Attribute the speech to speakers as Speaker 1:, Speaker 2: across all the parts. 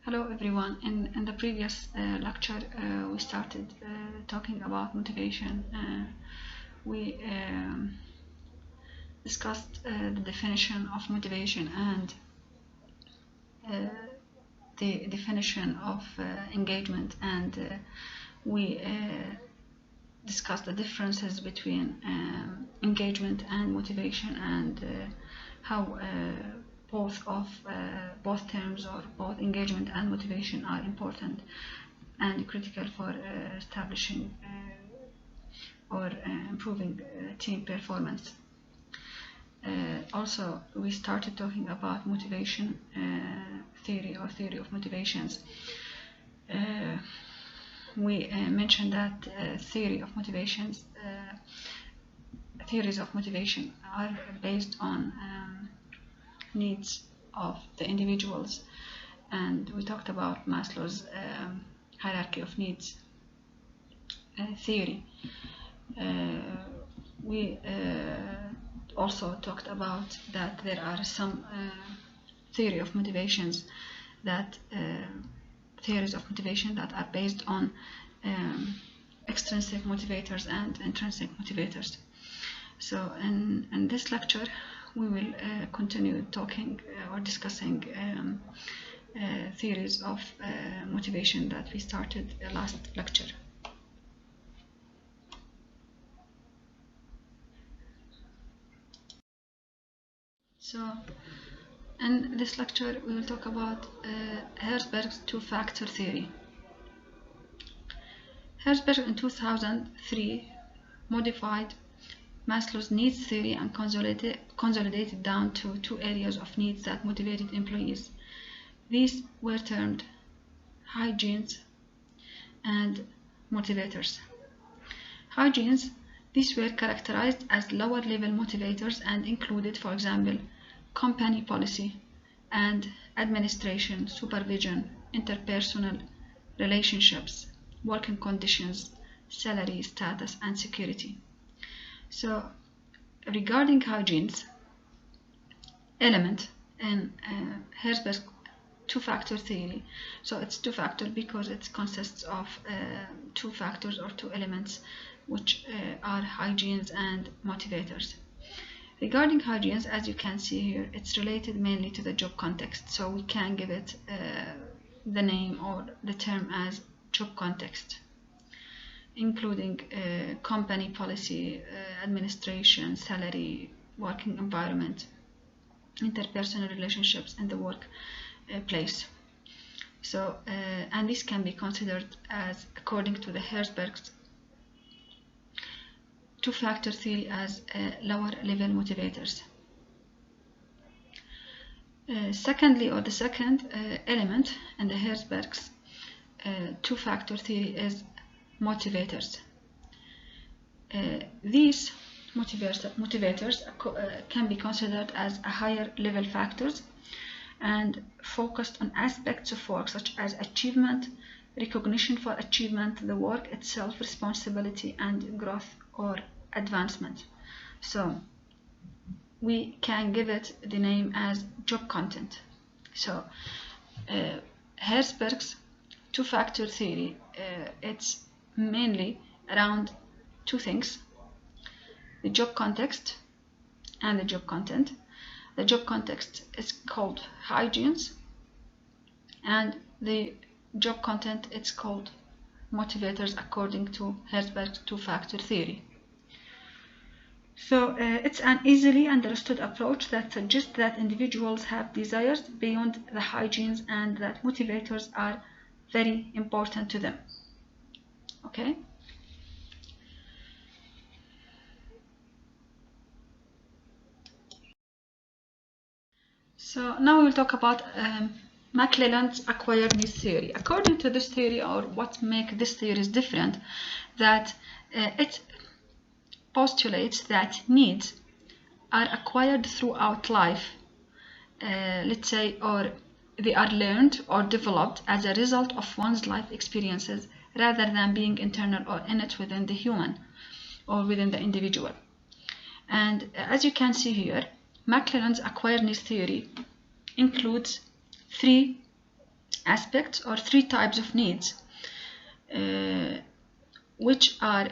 Speaker 1: Hello everyone. In the previous lecture we started talking about motivation. We discussed the definition of motivation and the definition of engagement, and we discussed the differences between engagement and motivation, and how both terms, or both engagement and motivation, are important and critical for establishing or improving team performance. Also, we started talking about motivation theory, or theory of motivations. We mentioned that theories of motivation are based on needs of the individuals, and we talked about Maslow's hierarchy of needs theory. We also talked about that there are some theories of motivation that are based on extrinsic motivators and intrinsic motivators. So in this lecture we will continue talking or discussing theories of motivation that we started last lecture. So in this lecture we will talk about Herzberg's two-factor theory. Herzberg in 2003 modified Maslow's needs theory and consolidated down to two areas of needs that motivated employees. These were termed hygienes and motivators. Hygienes, these were characterized as lower level motivators and included, for example, company policy and administration, supervision, interpersonal relationships, working conditions, salary, status, and security. So, regarding hygienes element in Herzberg's two-factor theory, so it's two-factor because it consists of two factors or two elements, which are hygienes and motivators. Regarding hygienes, as you can see here, it's related mainly to the job context, so we can give it the name or the term as job context, including company policy, administration, salary, working environment, interpersonal relationships in the workplace. So, and this can be considered as, according to the Herzberg's two-factor theory, as lower level motivators. Secondly, or the second element in the Herzberg's two-factor theory is motivators. These motivators can be considered as a higher level factors and focused on aspects of work such as achievement, recognition for achievement, the work itself, responsibility, and growth or advancement. So we can give it the name as job content. So Herzberg's two-factor theory, it's mainly around two things: the job context and the job content. The job context is called hygienes, and the job content it's called motivators, according to Herzberg's two-factor theory. So it's an easily understood approach that suggests that individuals have desires beyond the hygienes and that motivators are very important to them. Okay. So now we'll talk about McClelland's acquired needs theory. According to this theory, or what makes this theory different, that it postulates that needs are acquired throughout life, let's say, or they are learned or developed as a result of one's life experiences, rather than being internal or innate within the human or within the individual. And as you can see here, McClelland's acquired needs theory includes three aspects or three types of needs, which are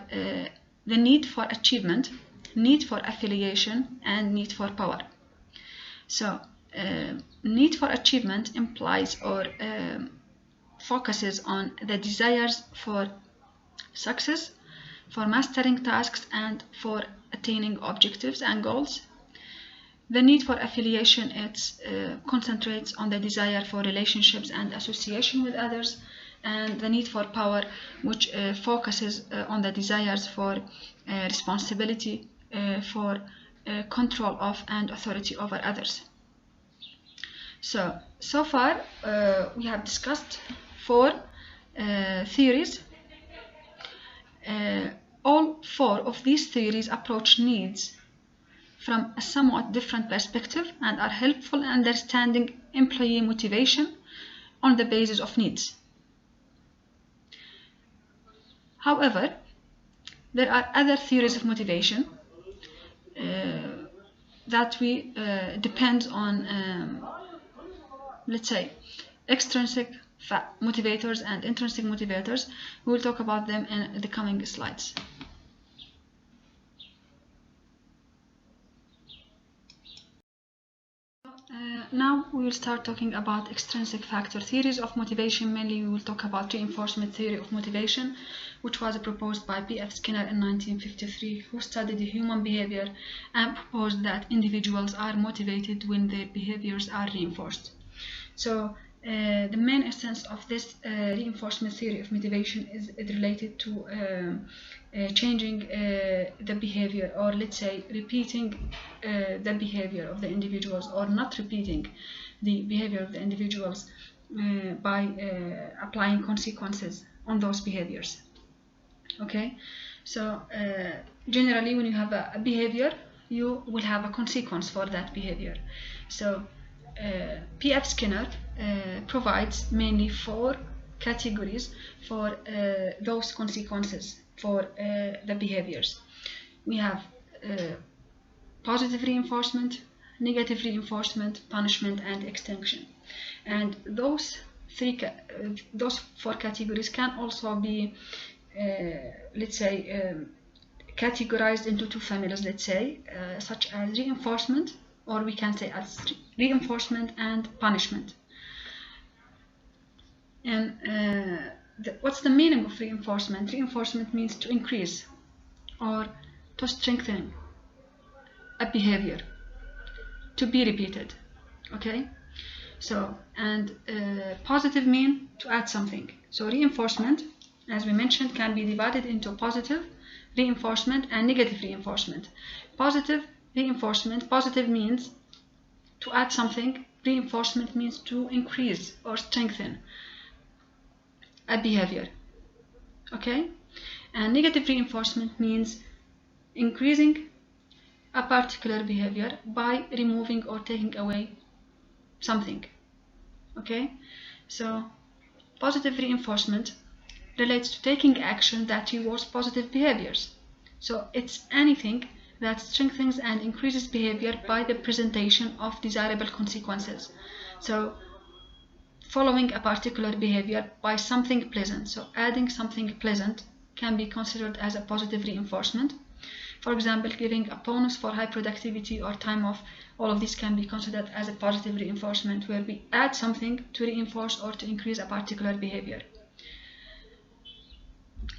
Speaker 1: the need for achievement, need for affiliation, and need for power. So need for achievement implies or focuses on the desires for success, for mastering tasks, and for attaining objectives and goals. The need for affiliation, it concentrates on the desire for relationships and association with others. And the need for power, which focuses on the desires for responsibility, for control of and authority over others. So far we have discussed 4 theories. All 4 of these theories approach needs from a somewhat different perspective and are helpful in understanding employee motivation on the basis of needs. However, there are other theories of motivation that we depend on, let's say, extrinsic motivators and intrinsic motivators. We will talk about them in the coming slides. Now we will start talking about extrinsic factor theories of motivation. Mainly we will talk about reinforcement theory of motivation, which was proposed by P.F. Skinner in 1953, who studied human behavior and proposed that individuals are motivated when their behaviors are reinforced. So the main essence of this reinforcement theory of motivation is related to changing the behavior, or let's say repeating the behavior of the individuals, or not repeating the behavior of the individuals by applying consequences on those behaviors. Okay, so generally when you have a behavior, you will have a consequence for that behavior. So P.F. Skinner provides mainly 4 categories for those consequences for the behaviors. We have positive reinforcement, negative reinforcement, punishment, and extinction. And those 4 categories can also be, let's say, categorized into 2 families, let's say, such as reinforcement, or we can say as reinforcement and punishment. And what's the meaning of reinforcement? Reinforcement means to increase or to strengthen a behavior, to be repeated. Okay, so and positive mean to add something. So reinforcement, as we mentioned, can be divided into positive reinforcement and negative reinforcement. Positive reinforcement, positive means to add something, reinforcement means to increase or strengthen a behavior. Okay, and negative reinforcement means increasing a particular behavior by removing or taking away something. Okay, so positive reinforcement relates to taking action that rewards positive behaviors. So it's anything that strengthens and increases behavior by the presentation of desirable consequences. So following a particular behavior by something pleasant. So adding something pleasant can be considered as a positive reinforcement. For example, giving a bonus for high productivity or time off, all of these can be considered as a positive reinforcement, where we add something to reinforce or to increase a particular behavior.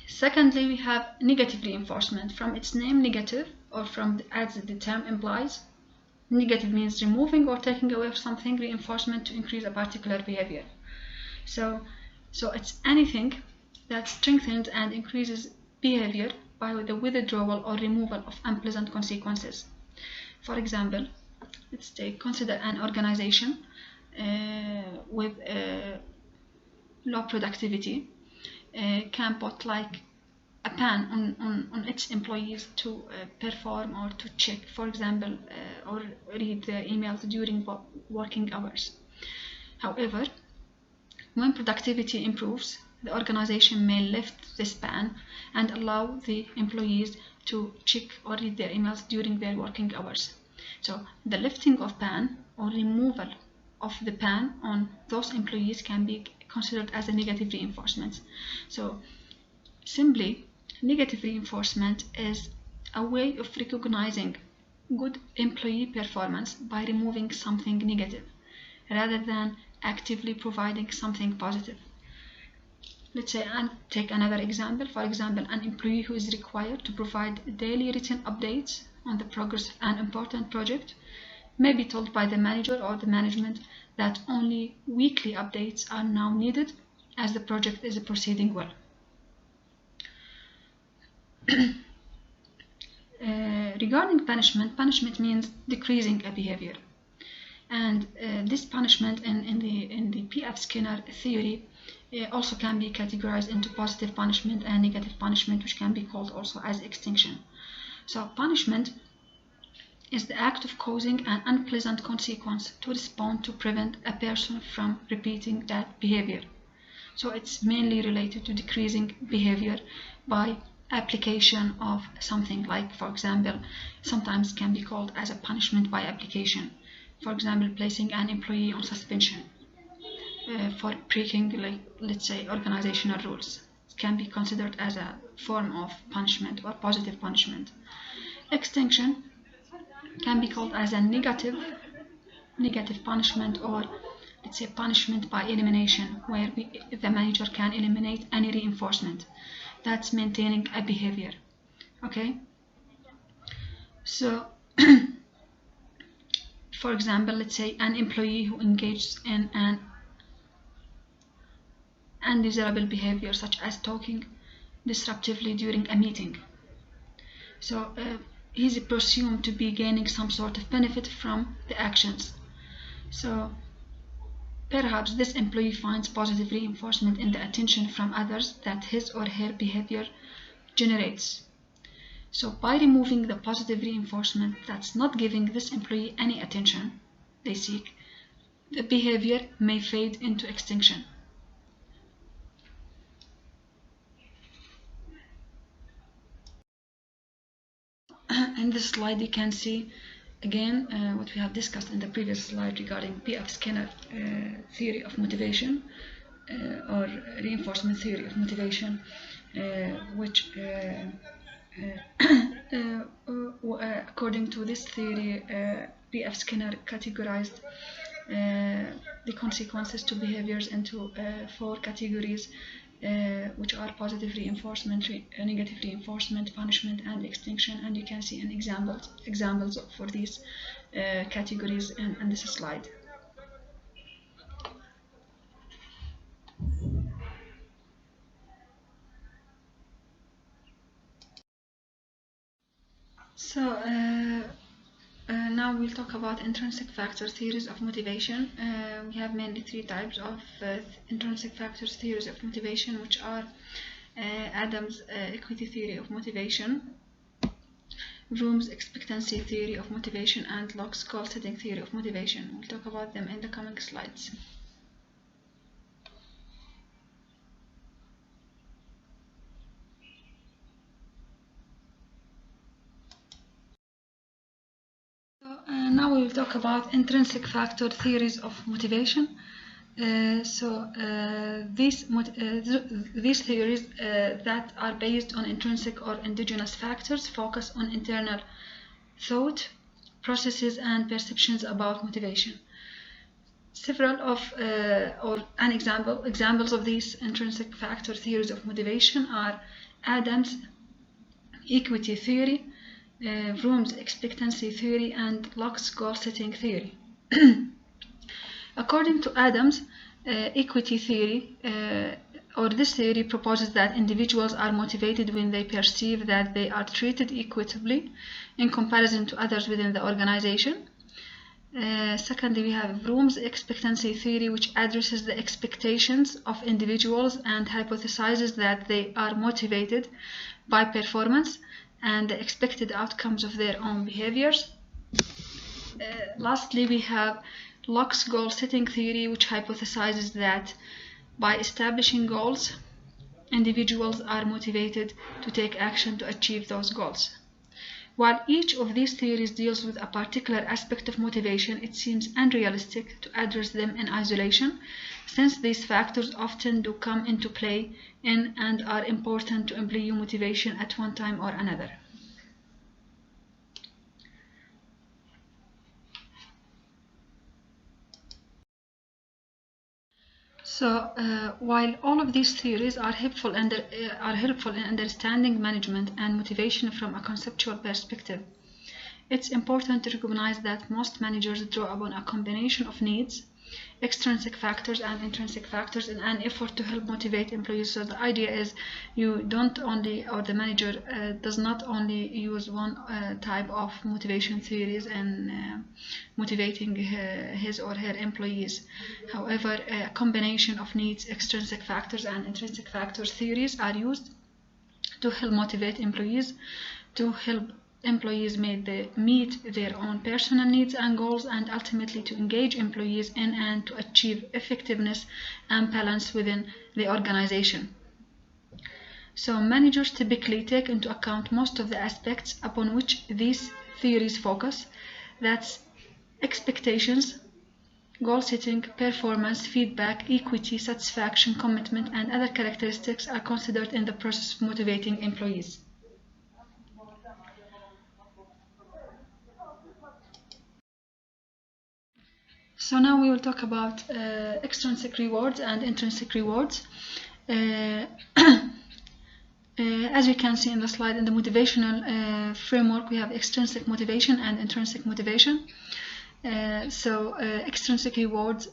Speaker 1: Secondly, we have negative reinforcement. From its name, negative, or from as the term implies, negative means removing or taking away something, reinforcement to increase a particular behavior. So it's anything that strengthens and increases behavior by the withdrawal or removal of unpleasant consequences. For example, let's consider an organization with low productivity can put like a ban on its employees to perform or to check, for example, or read the emails during working hours. However, when productivity improves, the organization may lift this ban and allow the employees to check or read their emails during their working hours. So the lifting of ban or removal of the ban on those employees can be considered as a negative reinforcement. So simply, negative reinforcement is a way of recognizing good employee performance by removing something negative rather than actively providing something positive. Let's say, and take another example. For example, an employee who is required to provide daily written updates on the progress of an important project may be told by the manager or the management that only weekly updates are now needed as the project is proceeding well. Regarding punishment, punishment means decreasing a behavior. And this punishment in the P.F. Skinner theory also can be categorized into positive punishment and negative punishment, which can be called also as extinction. So punishment is the act of causing an unpleasant consequence to respond to prevent a person from repeating that behavior. So it's mainly related to decreasing behavior by application of something, like, for example, sometimes can be called as a punishment by application. For example, placing an employee on suspension for breaking, like, let's say, organizational rules. It can be considered as a form of punishment or positive punishment. Extinction can be called as a negative punishment, or let's say punishment by elimination, where the manager can eliminate any reinforcement that's maintaining a behavior. Okay, so for example, let's say an employee who engages in an undesirable behavior, such as talking disruptively during a meeting. So he's presumed to be gaining some sort of benefit from the actions. So perhaps this employee finds positive reinforcement in the attention from others that his or her behavior generates. So by removing the positive reinforcement that's not giving this employee any attention they seek, the behavior may fade into extinction. In this slide you can see again what we have discussed in the previous slide regarding P.F. Skinner theory of motivation or reinforcement theory of motivation, which according to this theory, P.F. Skinner categorized the consequences to behaviors into 4 categories, which are positive reinforcement, negative reinforcement, punishment, and extinction. And you can see an examples for these categories in this slide. So now we'll talk about intrinsic factor theories of motivation. We have mainly 3 types of intrinsic factors theories of motivation, which are Adams' equity theory of motivation, Vroom's expectancy theory of motivation, and Locke's goal-setting theory of motivation. We'll talk about them in the coming slides. Now we will talk about intrinsic factor theories of motivation. These theories that are based on intrinsic or endogenous factors focus on internal thought, processes, and perceptions about motivation. Several of examples of these intrinsic factor theories of motivation are Adams' equity theory, Vroom's expectancy theory, and Locke's goal-setting theory. According to Adams' equity theory, or this theory proposes that individuals are motivated when they perceive that they are treated equitably in comparison to others within the organization. Secondly, we have Vroom's expectancy theory, which addresses the expectations of individuals and hypothesizes that they are motivated by performance and the expected outcomes of their own behaviors. Lastly, we have Locke's goal-setting theory, which hypothesizes that by establishing goals, individuals are motivated to take action to achieve those goals. While each of these theories deals with a particular aspect of motivation, it seems unrealistic to address them in isolation, since these factors often do come into play in and are important to employee motivation at one time or another. So, while all of these theories are helpful in understanding management and motivation from a conceptual perspective, it's important to recognize that most managers draw upon a combination of needs, extrinsic factors and intrinsic factors in an effort to help motivate employees. So the idea is you don't only, or the manager does not only use one type of motivation theories in motivating his or her employees. However, a combination of needs, extrinsic factors and intrinsic factors theories are used to help motivate employees, to help employees meet their own personal needs and goals, and ultimately to engage employees in and to achieve effectiveness and balance within the organization. So managers typically take into account most of the aspects upon which these theories focus. That's expectations, goal setting, performance, feedback, equity, satisfaction, commitment, and other characteristics are considered in the process of motivating employees. So now we will talk about extrinsic rewards and intrinsic rewards. As you can see in the slide, in the motivational framework, we have extrinsic motivation and intrinsic motivation. Extrinsic rewards,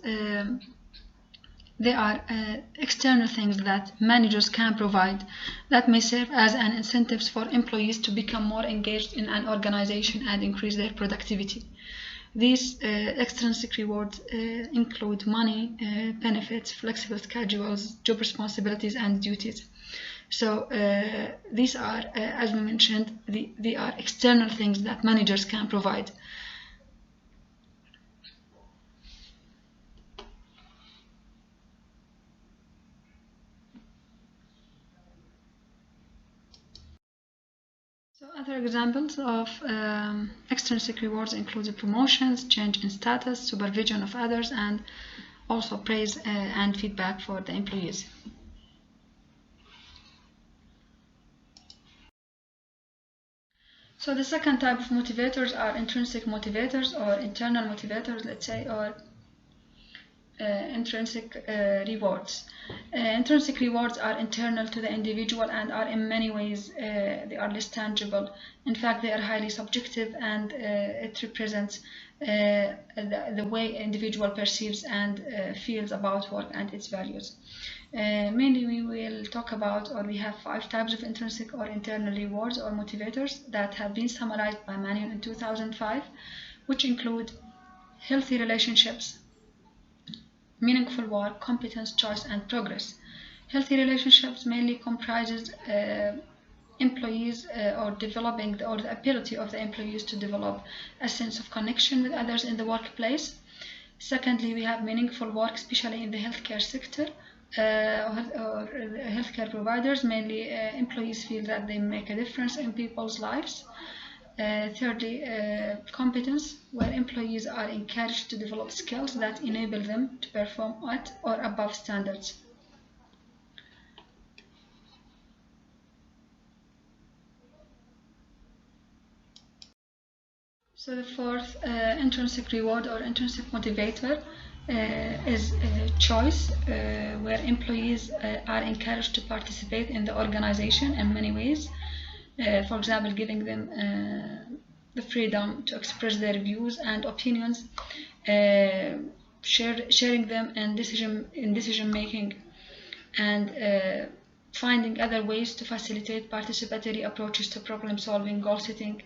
Speaker 1: they are external things that managers can provide that may serve as an incentives for employees to become more engaged in an organization and increase their productivity. These extrinsic rewards include money, benefits, flexible schedules, job responsibilities, and duties. So these are, as we mentioned, they are external things that managers can provide. So other examples of extrinsic rewards include promotions, change in status, supervision of others, and also praise and feedback for the employees. So the second type of motivators are intrinsic motivators, or internal motivators, let's say, or intrinsic rewards. Intrinsic rewards are internal to the individual and are in many ways they are less tangible. In fact, they are highly subjective, and it represents the way individual perceives and feels about work and its values. Mainly we will talk about, or we have 5 types of intrinsic or internal rewards or motivators that have been summarized by Manuel in 2005, which include healthy relationships, meaningful work, competence, choice, and progress. Healthy relationships mainly comprises employees or developing or the ability of the employees to develop a sense of connection with others in the workplace. Secondly, we have meaningful work, especially in the healthcare sector or healthcare providers. Mainly, employees feel that they make a difference in people's lives. Thirdly, competence, where employees are encouraged to develop skills that enable them to perform at or above standards. So the fourth intrinsic reward or intrinsic motivator is choice, where employees are encouraged to participate in the organization in many ways. For example, giving them the freedom to express their views and opinions, sharing them in decision making, and finding other ways to facilitate participatory approaches to problem solving, goal setting.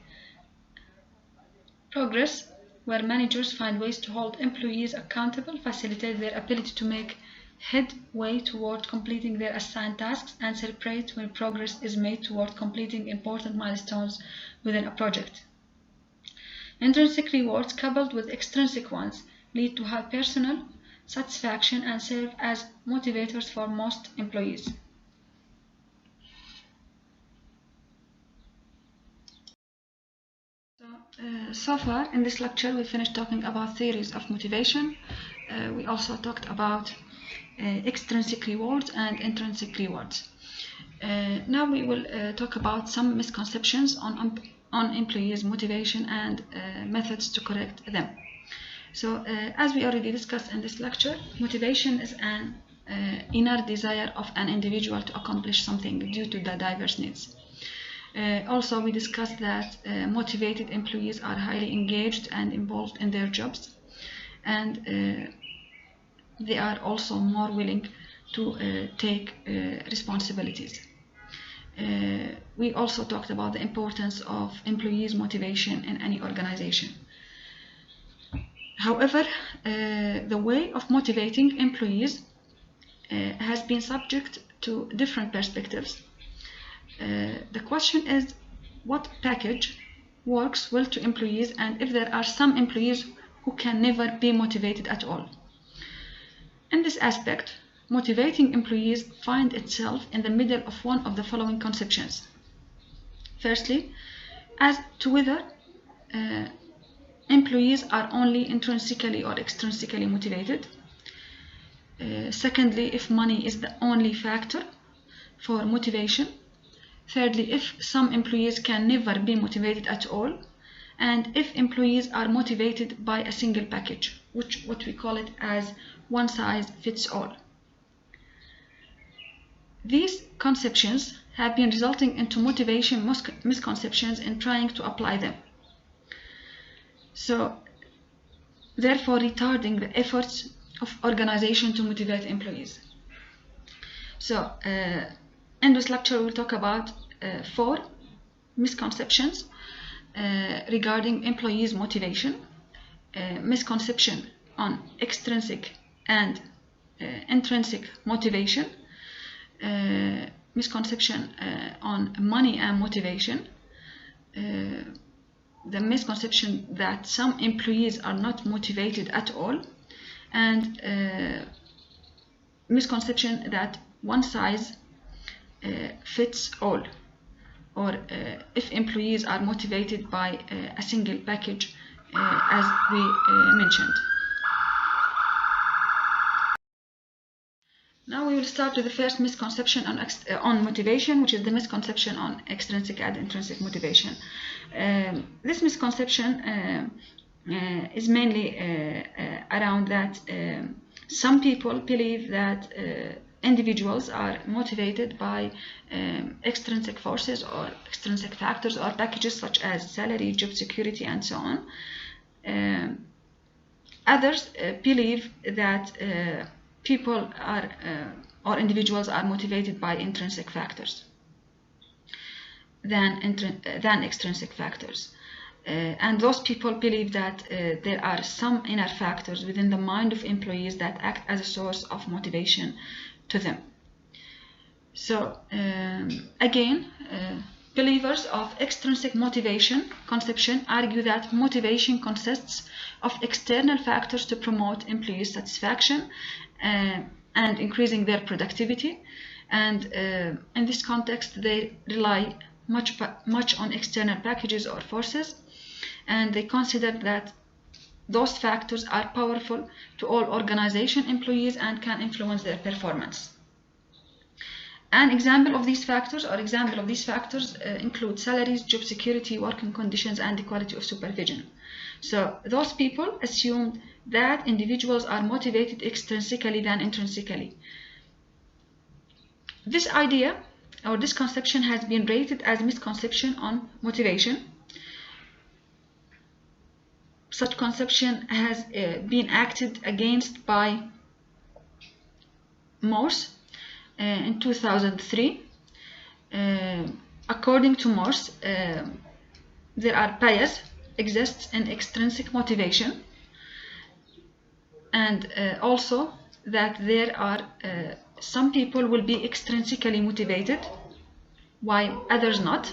Speaker 1: Progress, where managers find ways to hold employees accountable, facilitate their ability to make headway toward completing their assigned tasks, and celebrate when progress is made toward completing important milestones within a project. Intrinsic rewards coupled with extrinsic ones lead to high personal satisfaction and serve as motivators for most employees. So far in this lecture we finished talking about theories of motivation. We also talked about extrinsic rewards and intrinsic rewards. Now we will talk about some misconceptions on employees' motivation and methods to correct them. So as we already discussed in this lecture, motivation is an inner desire of an individual to accomplish something due to the diverse needs. Also, we discussed that motivated employees are highly engaged and involved in their jobs, and they are also more willing to take responsibilities. We also talked about the importance of employees' motivation in any organization. However, the way of motivating employees has been subject to different perspectives. The question is, what package works well to employees, and if there are some employees who can never be motivated at all. In this aspect, motivating employees finds itself in the middle of one of the following conceptions. Firstly, as to whether employees are only intrinsically or extrinsically motivated. Secondly, if money is the only factor for motivation. Thirdly, if some employees can never be motivated at all, and if employees are motivated by a single package, what we call it as one size fits all. These conceptions have been resulting into motivation misconceptions in trying to apply them. So, therefore retarding the efforts of organization to motivate employees. So, in this lecture, we'll talk about 4 misconceptions regarding employees' motivation, misconception on extrinsic and intrinsic motivation, misconception on money and motivation, the misconception that some employees are not motivated at all, and misconception that one size fits all, or if employees are motivated by a single package, as we mentioned. Now we will start with the first misconception on motivation, which is the misconception on extrinsic and intrinsic motivation. This misconception is mainly around that some people believe that individuals are motivated by extrinsic forces or extrinsic factors or packages such as salary, job security, and so on. Others believe that people are or individuals are motivated by intrinsic factors than extrinsic factors. And those people believe that there are some inner factors within the mind of employees that act as a source of motivation to them. So again, believers of extrinsic motivation conception argue that motivation consists of external factors to promote employee satisfaction and increasing their productivity, and in this context they rely much on external packages or forces, and they consider that those factors are powerful to all organization employees and can influence their performance. An example of these factors include salaries, job security, working conditions, and the quality of supervision. So those people assumed that individuals are motivated extrinsically than intrinsically. This idea or this conception has been rated as misconception on motivation. Such conception has been acted against by Morse in 2003. According to Morse, there are bias exists in extrinsic motivation, and also that there are some people will be extrinsically motivated while others not.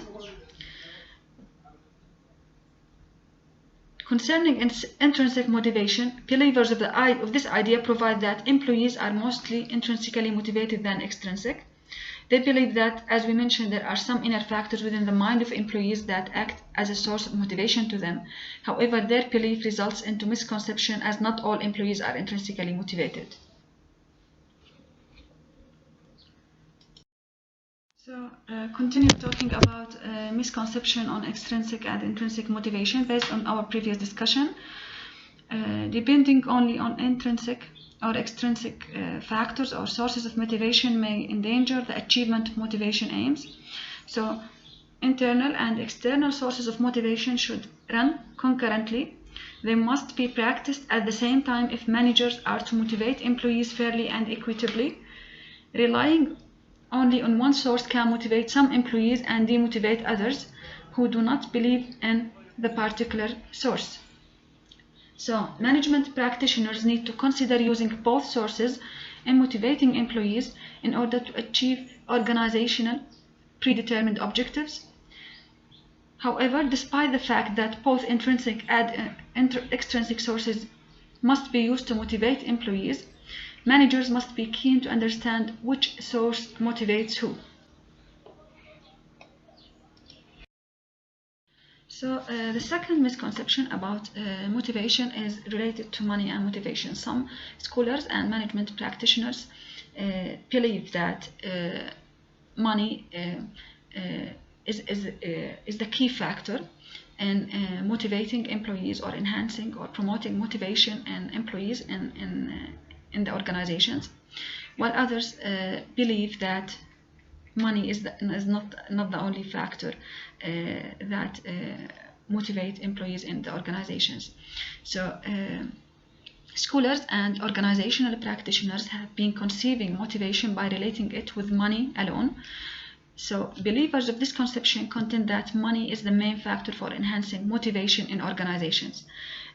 Speaker 1: Concerning intrinsic motivation, believers of this idea provide that employees are mostly intrinsically motivated than extrinsic. They believe that, as we mentioned, there are some inner factors within the mind of employees that act as a source of motivation to them. However, their belief results into misconception, as not all employees are intrinsically motivated. So, continue talking about misconception on extrinsic and intrinsic motivation based on our previous discussion. Depending only on intrinsic or extrinsic factors or sources of motivation may endanger the achievement of motivation aims. So, internal and external sources of motivation should run concurrently. They must be practiced at the same time if managers are to motivate employees fairly and equitably. Relying only on one source can motivate some employees and demotivate others who do not believe in the particular source. So, management practitioners need to consider using both sources in motivating employees in order to achieve organizational predetermined objectives. However, despite the fact that both intrinsic and extrinsic sources must be used to motivate employees, managers must be keen to understand which source motivates who. So the second misconception about motivation is related to money and motivation. Some scholars and management practitioners believe that money is the key factor in motivating employees or enhancing or promoting motivation in employees in the organizations, while others believe that money is not the only factor that motivate employees in the organizations. So scholars and organizational practitioners have been conceiving motivation by relating it with money alone. So believers of this conception contend that money is the main factor for enhancing motivation in organizations,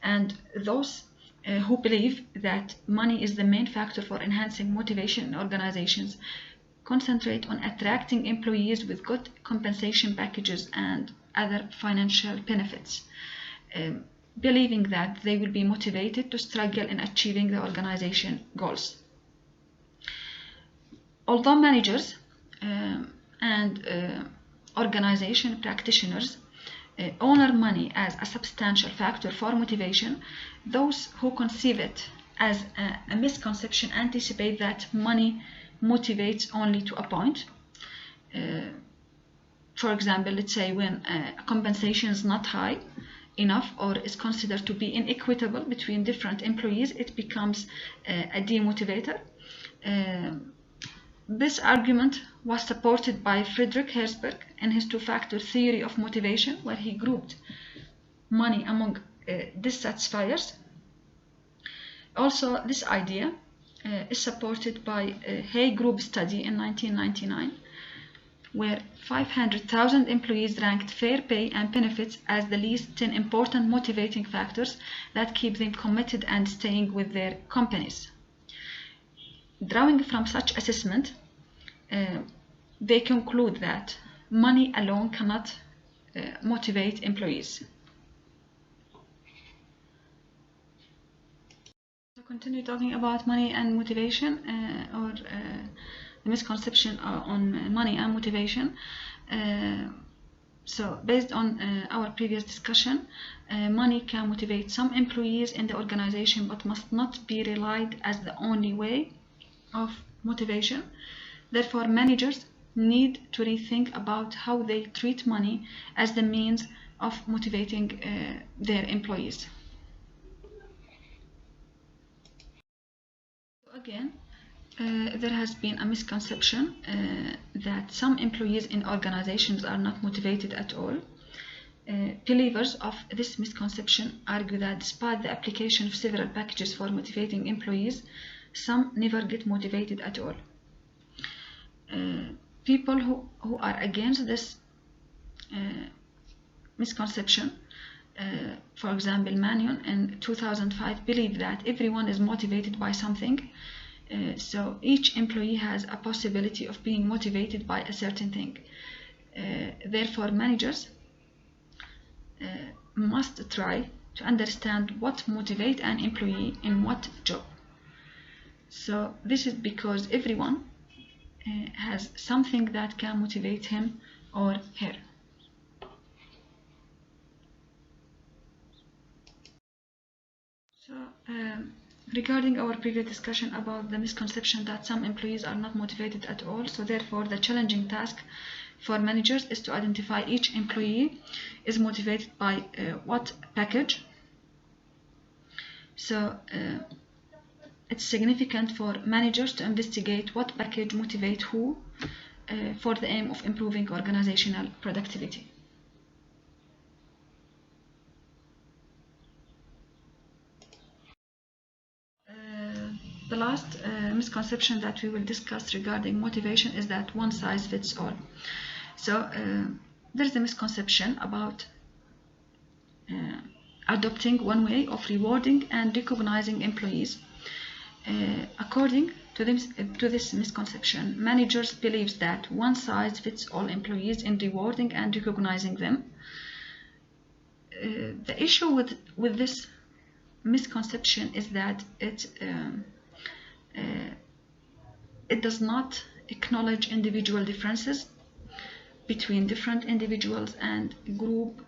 Speaker 1: and those who believe that money is the main factor for enhancing motivation in organizations concentrate on attracting employees with good compensation packages and other financial benefits, believing that they will be motivated to struggle in achieving the organization goals. Although managers and organization practitioners honor money as a substantial factor for motivation, those who conceive it as a misconception anticipate that money motivates only to a point. For example, let's say when compensation is not high enough or is considered to be inequitable between different employees, it becomes a demotivator. This argument was supported by Friedrich Herzberg in his two-factor theory of motivation, where he grouped money among dissatisfiers. Also, this idea is supported by a Hay Group study in 1999, where 500,000 employees ranked fair pay and benefits as the least 10 important motivating factors that keep them committed and staying with their companies. Drawing from such assessment, they conclude that money alone cannot motivate employees. So continue talking about money and motivation, or the misconception on money and motivation. So based on our previous discussion, money can motivate some employees in the organization but must not be relied as the only way of motivation. Therefore, managers need to rethink about how they treat money as the means of motivating their employees. Again, there has been a misconception that some employees in organizations are not motivated at all. Believers of this misconception argue that despite the application of several packages for motivating employees, some never get motivated at all. People who are against this misconception, for example, Mannion in 2005 believed that everyone is motivated by something. So each employee has a possibility of being motivated by a certain thing. Therefore, managers must try to understand what motivates an employee in what job. So this is because everyone has something that can motivate him or her. So, regarding our previous discussion about the misconception that some employees are not motivated at all, so therefore the challenging task for managers is to identify each employee is motivated by what package. So it's significant for managers to investigate what package motivate who for the aim of improving organizational productivity. The last misconception that we will discuss regarding motivation is that one size fits all. So there is a misconception about adopting one way of rewarding and recognizing employees. According to this misconception, managers believe that one size fits all employees in rewarding and recognizing them. The issue with this misconception is that it does not acknowledge individual differences between different individuals and group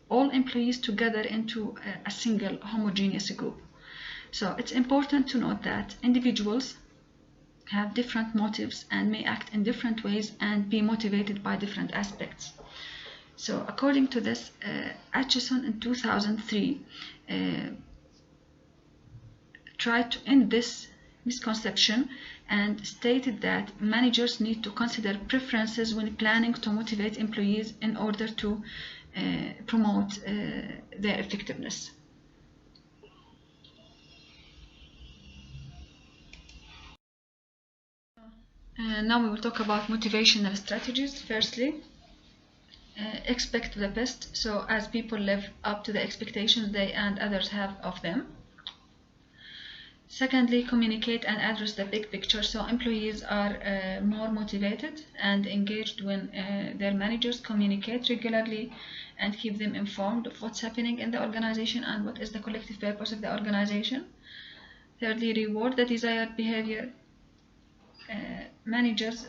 Speaker 1: all employees together into a single homogeneous group. So it's important to note that individuals have different motives and may act in different ways and be motivated by different aspects. So according to this, Atchison in 2003 tried to end this misconception and stated that managers need to consider preferences when planning to motivate employees in order to promote their effectiveness. Now we will talk about motivational strategies. Firstly, expect the best, so as people live up to the expectations they and others have of them. Secondly, communicate and address the big picture, so employees are more motivated and engaged when their managers communicate regularly and keep them informed of what's happening in the organization and what is the collective purpose of the organization. Thirdly, reward the desired behavior. Managers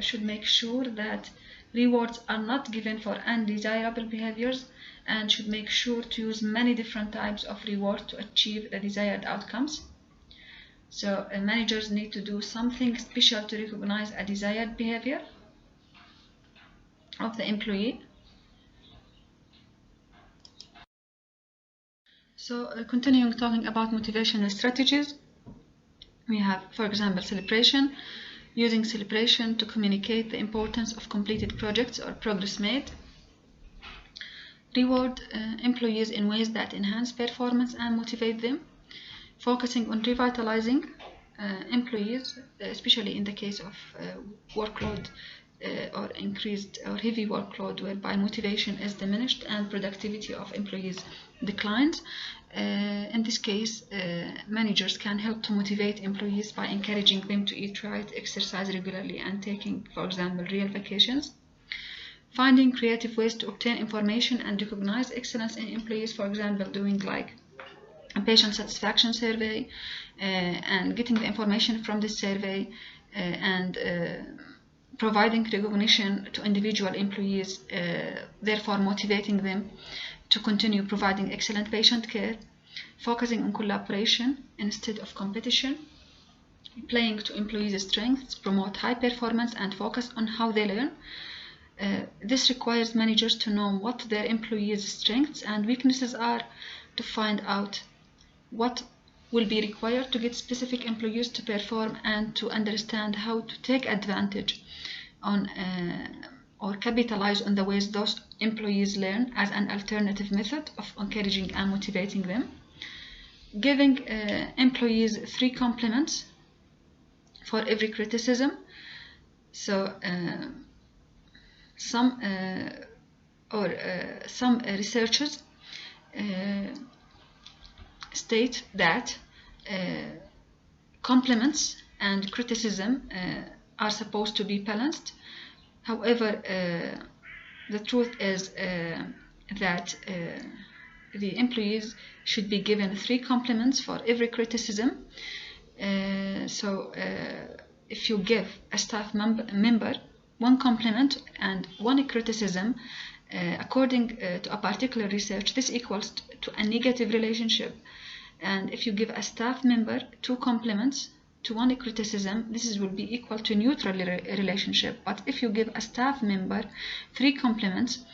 Speaker 1: should make sure that rewards are not given for undesirable behaviors and should make sure to use many different types of reward to achieve the desired outcomes. So managers need to do something special to recognize a desired behavior of the employee. So continuing talking about motivational strategies, we have, for example, celebration. Using celebration to communicate the importance of completed projects or progress made. Reward employees in ways that enhance performance and motivate them. Focusing on revitalizing employees, especially in the case of workload or increased or heavy workload whereby motivation is diminished and productivity of employees declines. In this case, managers can help to motivate employees by encouraging them to eat right, exercise regularly, and taking, for example, real vacations. Finding creative ways to obtain information and recognize excellence in employees, for example, doing like a patient satisfaction survey and getting the information from this survey and providing recognition to individual employees, therefore motivating them to continue providing excellent patient care, focusing on collaboration instead of competition, playing to employees' strengths, promote high performance and focus on how they learn. This requires managers to know what their employees' strengths and weaknesses are to find out what will be required to get specific employees to perform and to understand how to take advantage on or capitalize on the ways those employees learn as an alternative method of encouraging and motivating them. Giving employees 3 compliments for every criticism. So some researchers state that compliments and criticism are supposed to be balanced. However, the truth is that the employees should be given 3 compliments for every criticism. So if you give a staff member one compliment and one criticism, according to a particular research, this equals to a negative relationship. And if you give a staff member 2 compliments to 1 criticism, this will be equal to neutral relationship. But if you give a staff member 3 compliments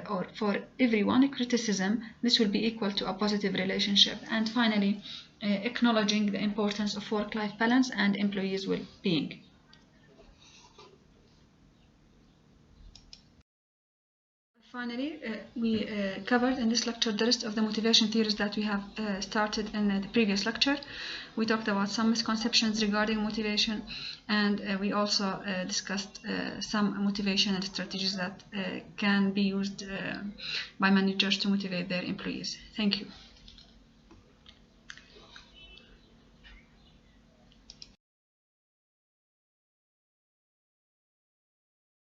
Speaker 1: or for every 1 criticism, this will be equal to a positive relationship. And finally, acknowledging the importance of work-life balance and employees' well-being. Finally, we covered in this lecture the rest of the motivation theories that we have started in the previous lecture. We talked about some misconceptions regarding motivation, and we also discussed some motivation and strategies that can be used by managers to motivate their employees. Thank you.